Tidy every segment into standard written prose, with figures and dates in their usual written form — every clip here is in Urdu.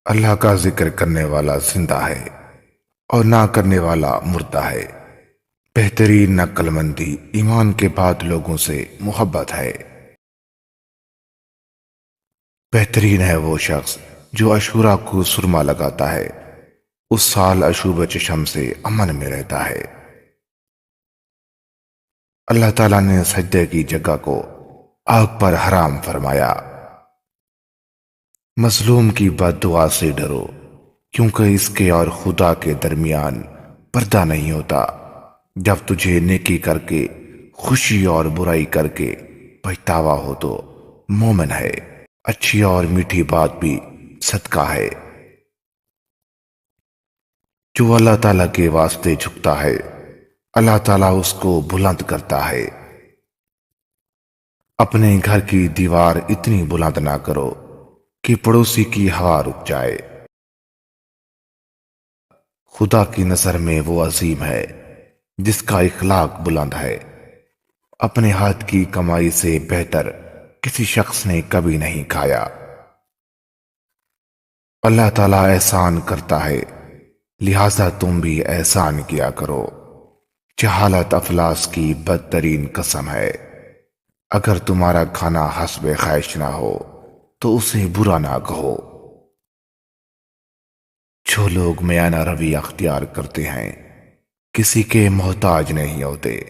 اللہ کا ذکر کرنے والا زندہ ہے اور نہ کرنے والا مردہ ہے۔ بہترین عقل مندی ایمان کے بعد لوگوں سے محبت ہے۔ بہترین ہے وہ شخص جو عاشورہ کو سرما لگاتا ہے، اس سال عشوب چشم سے امن میں رہتا ہے۔ اللہ تعالیٰ نے سجدے کی جگہ کو آگ پر حرام فرمایا۔ مظلوم کی بد دعا سے ڈرو، کیونکہ اس کے اور خدا کے درمیان پردہ نہیں ہوتا۔ جب تجھے نیکی کر کے خوشی اور برائی کر کے پچھتاوا ہو تو مومن ہے۔ اچھی اور میٹھی بات بھی صدقہ ہے۔ جو اللہ تعالیٰ کے واسطے جھکتا ہے، اللہ تعالیٰ اس کو بلند کرتا ہے۔ اپنے گھر کی دیوار اتنی بلند نہ کرو کہ پڑوسی کی ہوا رک جائے۔ خدا کی نظر میں وہ عظیم ہے جس کا اخلاق بلند ہے۔ اپنے ہاتھ کی کمائی سے بہتر کسی شخص نے کبھی نہیں کھایا۔ اللہ تعالیٰ احسان کرتا ہے، لہذا تم بھی احسان کیا کرو۔ جہالت افلاس کی بدترین قسم ہے۔ اگر تمہارا کھانا حسب خواہش نہ ہو تو اسے برا نہ کہو۔ جو لوگ میانہ روی اختیار کرتے ہیں کسی کے محتاج نہیں ہوتے۔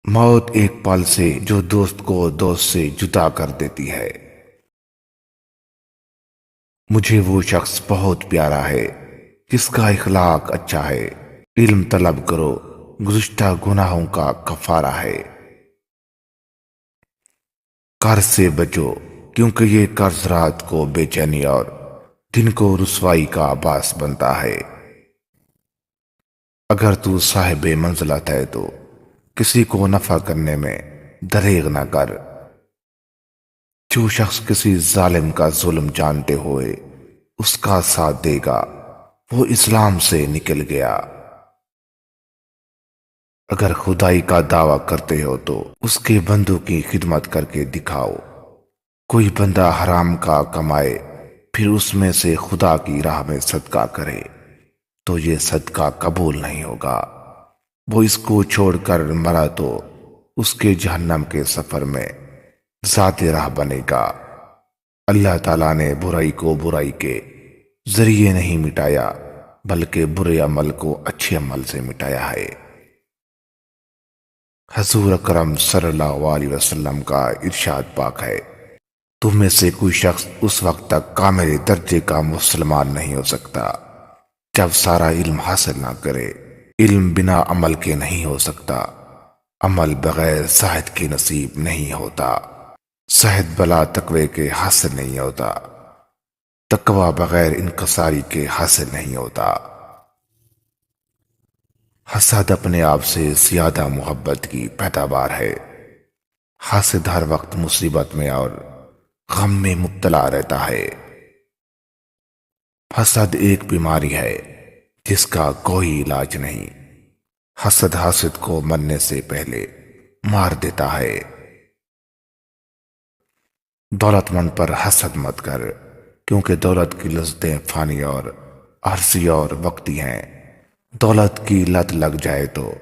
موت ایک پل سے جو دوست کو دوست سے جدا کر دیتی ہے۔ مجھے وہ شخص بہت پیارا ہے جس کا اخلاق اچھا ہے۔ علم طلب کرو، گزشتہ گناہوں کا کفارہ ہے۔ قرض سے بچو، کیونکہ یہ قرض رات کو بے چینی اور دن کو رسوائی کا باعث بنتا ہے۔ اگر تو صاحب منزلت ہے تو کسی کو نفع کرنے میں دریغ نہ کر۔ جو شخص کسی ظالم کا ظلم جانتے ہوئے اس کا ساتھ دے گا وہ اسلام سے نکل گیا۔ اگر خدائی کا دعویٰ کرتے ہو تو اس کے بندوں کی خدمت کر کے دکھاؤ۔ کوئی بندہ حرام کا کمائے پھر اس میں سے خدا کی راہ میں صدقہ کرے تو یہ صدقہ قبول نہیں ہوگا۔ وہ اس کو چھوڑ کر مرا تو اس کے جہنم کے سفر میں ذات راہ بنے گا۔ اللہ تعالیٰ نے برائی کو برائی کے ذریعے نہیں مٹایا بلکہ برے عمل کو اچھے عمل سے مٹایا ہے۔ حضور اکرم صلی اللہ علیہ وسلم کا ارشاد پاک ہے، تم میں سے کوئی شخص اس وقت تک کامل درجے کا مسلمان نہیں ہو سکتا جب سارا علم حاصل نہ کرے۔ علم بنا عمل کے نہیں ہو سکتا، عمل بغیر زاہد کے نصیب نہیں ہوتا، زاہد بلا تقوی کے حاصل نہیں ہوتا، تقوی بغیر انکساری کے حاصل نہیں ہوتا۔ حسد اپنے آپ سے زیادہ محبت کی پیداوار ہے۔ حاسد ہر وقت مصیبت میں اور غم میں مبتلا رہتا ہے۔ حسد ایک بیماری ہے جس کا کوئی علاج نہیں۔ حسد حاسد کو مرنے سے پہلے مار دیتا ہے۔ دولت مند پر حسد مت کر، کیونکہ دولت کی لذتیں فانی اور عارضی اور وقتی ہیں۔ دولت کی لت لگ جائے تو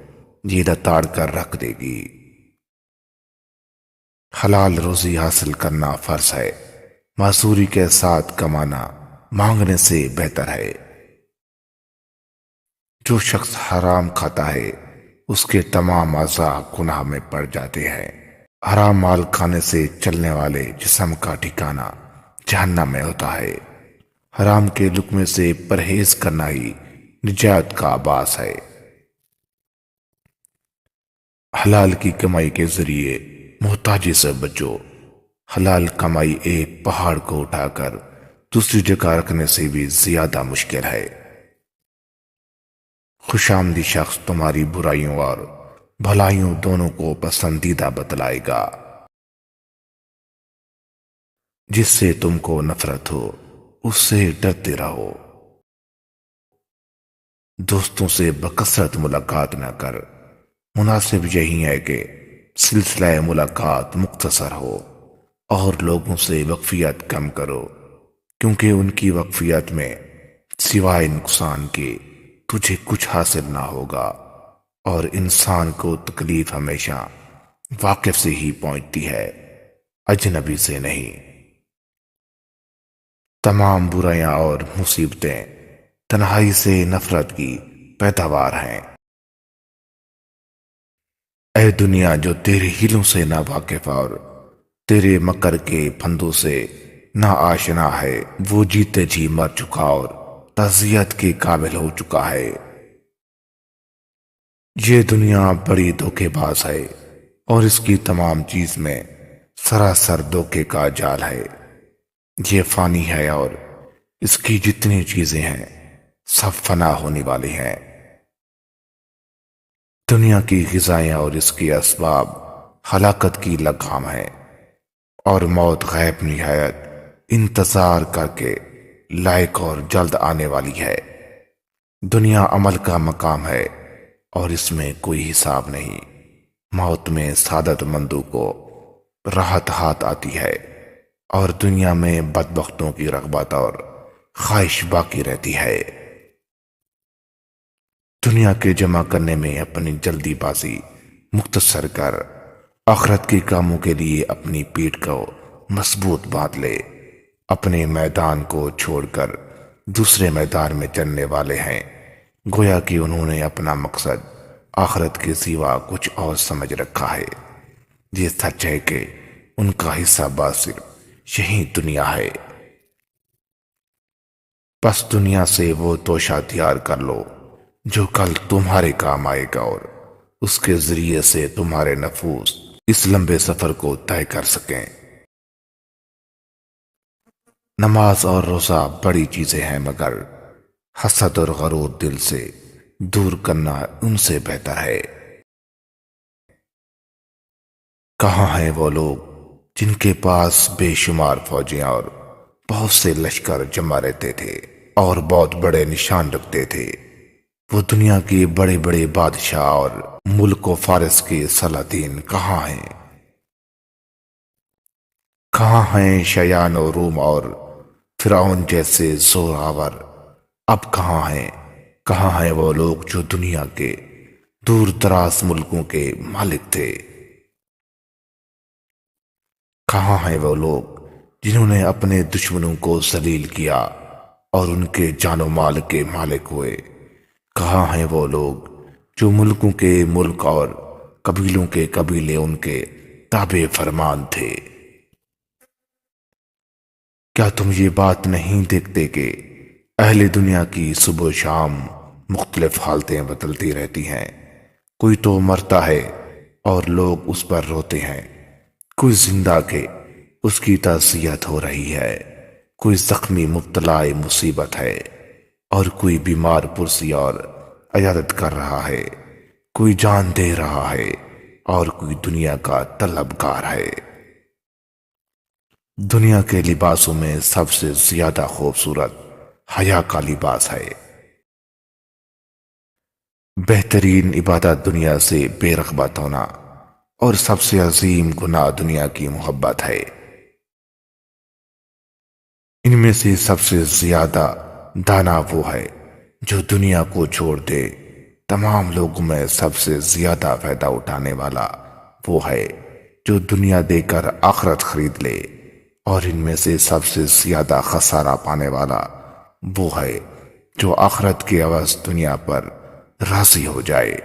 یہ لتاڑ کر رکھ دے گی۔ حلال روزی حاصل کرنا فرض ہے، معذوری کے ساتھ کمانا مانگنے سے بہتر ہے۔ جو شخص حرام کھاتا ہے اس کے تمام اعضاء گناہ میں پڑ جاتے ہیں۔ حرام مال کھانے سے چلنے والے جسم کا ٹھکانہ جہنم میں ہوتا ہے۔ حرام کے لقمے سے پرہیز کرنا ہی نجات کا باعث ہے۔ حلال کی کمائی کے ذریعے محتاجی سے بچو۔ حلال کمائی ایک پہاڑ کو اٹھا کر دوسری جگہ رکھنے سے بھی زیادہ مشکل ہے۔ خوش آمدی شخص تمہاری برائیوں اور بھلائیوں دونوں کو پسندیدہ بتلائے گا۔ جس سے تم کو نفرت ہو اس سے ڈرتے رہو۔ دوستوں سے بکثرت ملاقات نہ کر، مناسب یہی ہے کہ سلسلہ ملاقات مختصر ہو اور لوگوں سے وقفیت کم کرو۔ کیونکہ ان کی وقفیت میں سوائے نقصان کے تجھے کچھ حاصل نہ ہوگا، اور انسان کو تکلیف ہمیشہ واقف سے ہی پہنچتی ہے، اجنبی سے نہیں۔ تمام برائیاں اور مصیبتیں تنہائی سے نفرت کی پیداوار ہیں۔ اے دنیا جو تیرے ہیلوں سے نا واقف اور تیرے مکر کے پھندوں سے نا آشنا ہے، وہ جیتے جی مر چکا اور تعزیت کے قابل ہو چکا ہے۔ یہ دنیا بڑی دھوکے باز ہے اور اس کی تمام چیز میں سراسر دھوکے کا جال ہے۔ یہ فانی ہے اور اس کی جتنی چیزیں ہیں سب فنا ہونے والی ہیں۔ دنیا کی غذائیں اور اس کے اسباب ہلاکت کی لگام ہے، اور موت غیب نہایت انتظار کر کے لائق اور جلد آنے والی ہے۔ دنیا عمل کا مقام ہے اور اس میں کوئی حساب نہیں۔ موت میں سعادت مندوں کو راحت ہاتھ آتی ہے، اور دنیا میں بدبختوں کی رغبت اور خواہش باقی رہتی ہے۔ دنیا کے جمع کرنے میں اپنی جلدی بازی مختصر کر، آخرت کے کاموں کے لیے اپنی پیٹھ کو مضبوط باندھ لے۔ اپنے میدان کو چھوڑ کر دوسرے میدان میں چلنے والے ہیں، گویا کہ انہوں نے اپنا مقصد آخرت کے سوا کچھ اور سمجھ رکھا ہے۔ یہ سچ ہے کہ ان کا حصہ باز صرف یہی دنیا ہے۔ پس دنیا سے وہ توشہ تیار کر لو جو کل تمہارے کام آئے گا، اور اس کے ذریعے سے تمہارے نفوس اس لمبے سفر کو طے کر سکیں۔ نماز اور روزہ بڑی چیزیں ہیں، مگر حسد اور غرور دل سے دور کرنا ان سے بہتر ہے۔ کہاں ہیں وہ لوگ جن کے پاس بے شمار فوجیں اور بہت سے لشکر جمع رہتے تھے اور بہت بڑے نشان رکھتے تھے؟ وہ دنیا کے بڑے بڑے بادشاہ اور ملک و فارس کے سلاطین کہاں ہیں؟ کہاں ہیں شیان و روم اور فرعون جیسے زور آور؟ اب کہاں ہیں وہ لوگ جو دنیا کے دور دراز ملکوں کے مالک تھے؟ کہاں ہیں وہ لوگ جنہوں نے اپنے دشمنوں کو ذلیل کیا اور ان کے جان و مال کے مالک ہوئے؟ کہاں ہیں وہ لوگ جو ملکوں کے ملک اور قبیلوں کے قبیلے ان کے تابع فرمان تھے؟ کیا تم یہ بات نہیں دیکھتے کہ اہل دنیا کی صبح و شام مختلف حالتیں بدلتی رہتی ہیں؟ کوئی تو مرتا ہے اور لوگ اس پر روتے ہیں، کوئی زندہ کہ اس کی تعزیت ہو رہی ہے، کوئی زخمی مبتلا مصیبت ہے، اور کوئی بیمار پرسی اور عیادت کر رہا ہے، کوئی جان دے رہا ہے اور کوئی دنیا کا طلبگار ہے۔ دنیا کے لباسوں میں سب سے زیادہ خوبصورت حیا کا لباس ہے۔ بہترین عبادت دنیا سے بے رغبت ہونا، اور سب سے عظیم گناہ دنیا کی محبت ہے۔ ان میں سے سب سے زیادہ دانا وہ ہے جو دنیا کو چھوڑ دے۔ تمام لوگوں میں سب سے زیادہ فائدہ اٹھانے والا وہ ہے جو دنیا دے کر آخرت خرید لے، اور ان میں سے سب سے زیادہ خسارہ پانے والا وہ ہے جو آخرت کے عوض دنیا پر راضی ہو جائے۔